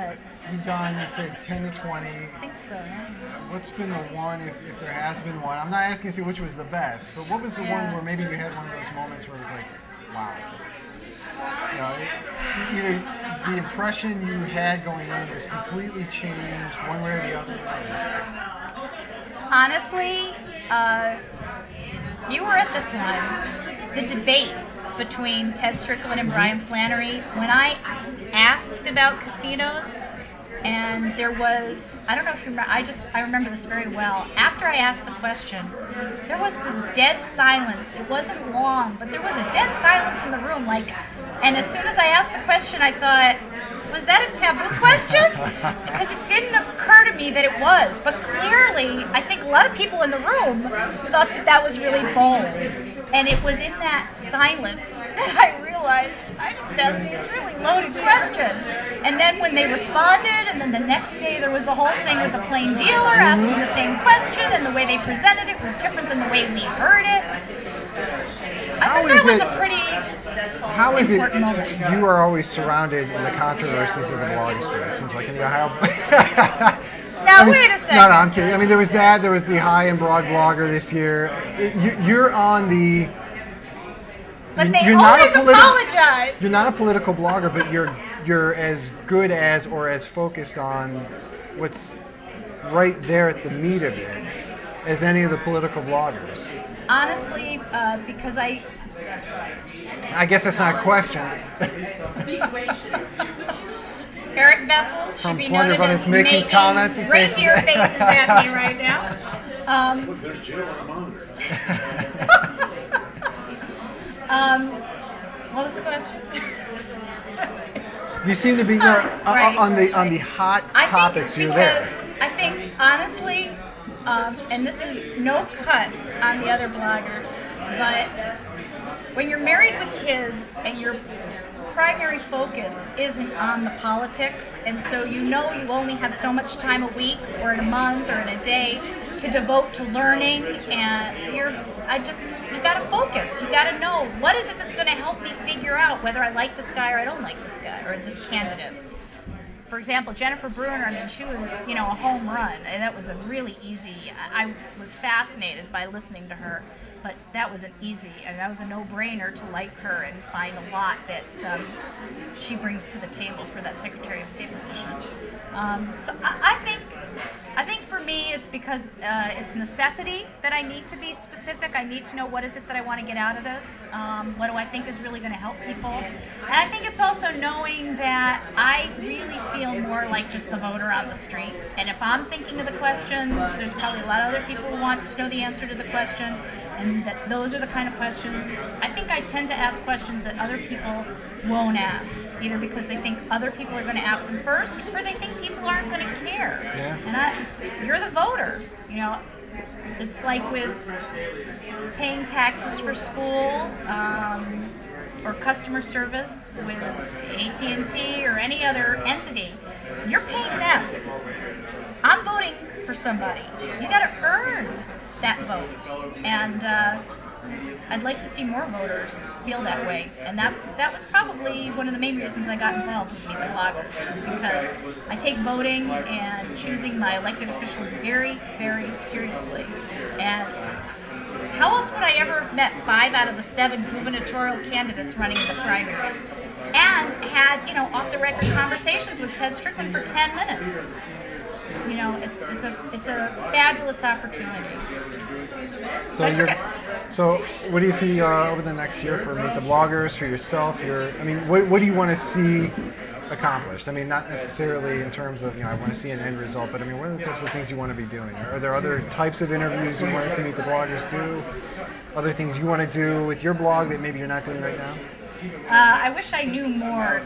but You've done, you said 10 to 20. I think so. Yeah. What's been the one, if there has been one? I'm not asking to see which was the best, but what was the one where maybe you had one of those moments where it was like, wow. Either the impression you had going in was completely changed one way or the other. Honestly, you were at this one. The debate between Ted Strickland and Brian Flannery, when I asked about casinos, and there was, I don't know if you remember, I remember this very well. After I asked the question, there was this dead silence. It wasn't long, but there was a dead silence in the room. And as soon as I asked the question, I thought, was that a taboo question? Because it didn't occur to me that it was. But clearly, I think a lot of people in the room thought that was really bold. And it was in that silence that I realized I just asked this really loaded question. And then when they responded, and then the next day there was a whole thing with a plain dealer asking the same question, and the way they presented it was different than the way we heard it. I think that was a pretty important moment. You are always surrounded in the controversies of the blogosphere. It seems like in the Ohio. Now wait a second. No, I'm kidding. I mean, there was that. There was the high and broad blogger this year. You're on the. But they always apologize. You're not a political blogger, but you're as good as or as focused on what's right there at the meat of it as any of the political bloggers. Honestly, because I guess that's not a question. Eric Vessels should be noted as making comments and reindeer faces at me right now. What was the question? You seem to be on the hot topics. You're there. I think honestly, and this is no cut on the other bloggers, but when you're married with kids and your primary focus isn't on the politics, and so you only have so much time a week or in a month or in a day to devote to learning, and you gotta focus. You gotta know what is it that's gonna help me figure out whether I like this guy or I don't like this guy or this candidate. For example, Jennifer Bruner, I mean, she was, a home run, and that was a really easy, I was fascinated by listening to her, but that was that was a no-brainer to like her and find a lot that she brings to the table for that Secretary of State position. So I think for me, it's because it's necessity that I need to be specific. I need to know what is it that I want to get out of this. What do I think is really going to help people? And I think it's also knowing that I really feel more like just the voter on the street. And if I'm thinking of the question, there's probably a lot of other people who want to know the answer to the question. And that those are the kind of questions, I think I tend to ask questions that other people won't ask, either because they think other people are going to ask them first, or they think people aren't going to care. Yeah. And you're the voter, It's like with paying taxes for school, or customer service with AT&T or any other entity. You're paying them. I'm voting for somebody. You got to earn that vote, and I'd like to see more voters feel that way, and that was probably one of the main reasons I got involved with Meet the Bloggers, is because I take voting and choosing my elected officials very, very seriously. And how else would I ever have met 5 out of the 7 gubernatorial candidates running in the primaries, and had off-the-record conversations with Ted Strickland for 10 minutes? It's a fabulous opportunity. So what do you see over the next year for Meet the Bloggers, for yourself? What do you want to see accomplished? I mean, not necessarily in terms of, I want to see an end result, but what are the types of things you want to be doing? Are there other types of interviews you want to see Meet the Bloggers do? Other things you want to do with your blog that maybe you're not doing right now? I wish I knew more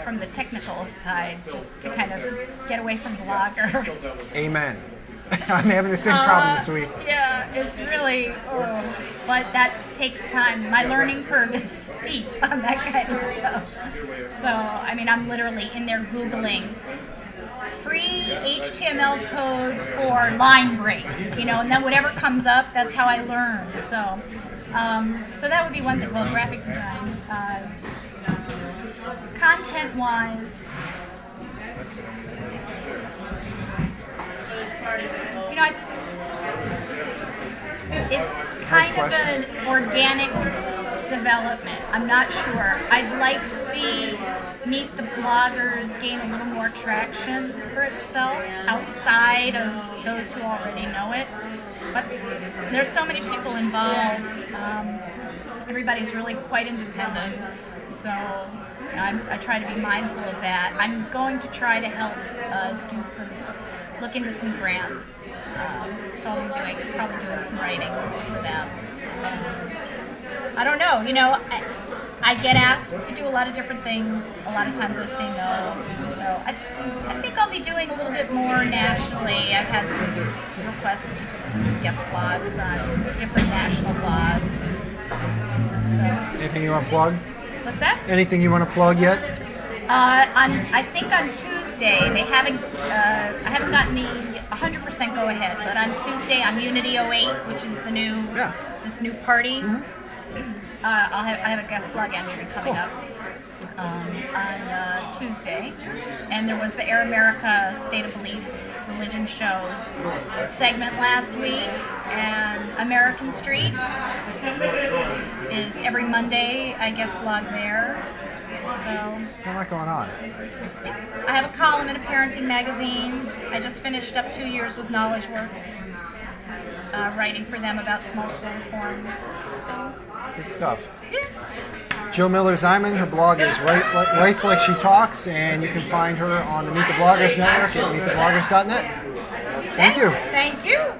from the technical side, just to kind of get away from Blogger. Amen. I'm having the same problem this week. Yeah, it's really, but that takes time. My learning curve is steep on that kind of stuff. So, I'm literally in there Googling free HTML code for line break, and then whatever comes up, that's how I learn. So that would be one thing. Well, graphic design. Content-wise, of an organic development. I'm not sure. I'd like to see Meet the Bloggers gain a little more traction for itself outside of those who already know it. But there's so many people involved. Everybody's really quite independent. So I try to be mindful of that. I'm going to try to help look into some grants. So I'll be probably doing some writing for them. I don't know. I get asked to do a lot of different things. A lot of times I say no. So I think I'll be doing a little bit more nationally. I've had some requests to do some guest blogs on different national blogs. So, anything you want to plug? What's that? Anything you want to plug yet? I think on Tuesday they haven't. I haven't gotten the 100% go ahead, but on Tuesday on Unity 08, which is the new this new party, I have a guest blog entry coming up on Tuesday, and there was the Air America State of Belief religion show segment last week, and American Street is every Monday. I guess blog there. So A lot going on. I have a column in a parenting magazine. I just finished up 2 years with Knowledge Works, writing for them about small school reform. So Good stuff. yeah. Jill Miller-Zimon, her blog is Writes Like She Talks, and you can find her on the Meet the Bloggers Network at meetthebloggers.net. Thank you. Thank you.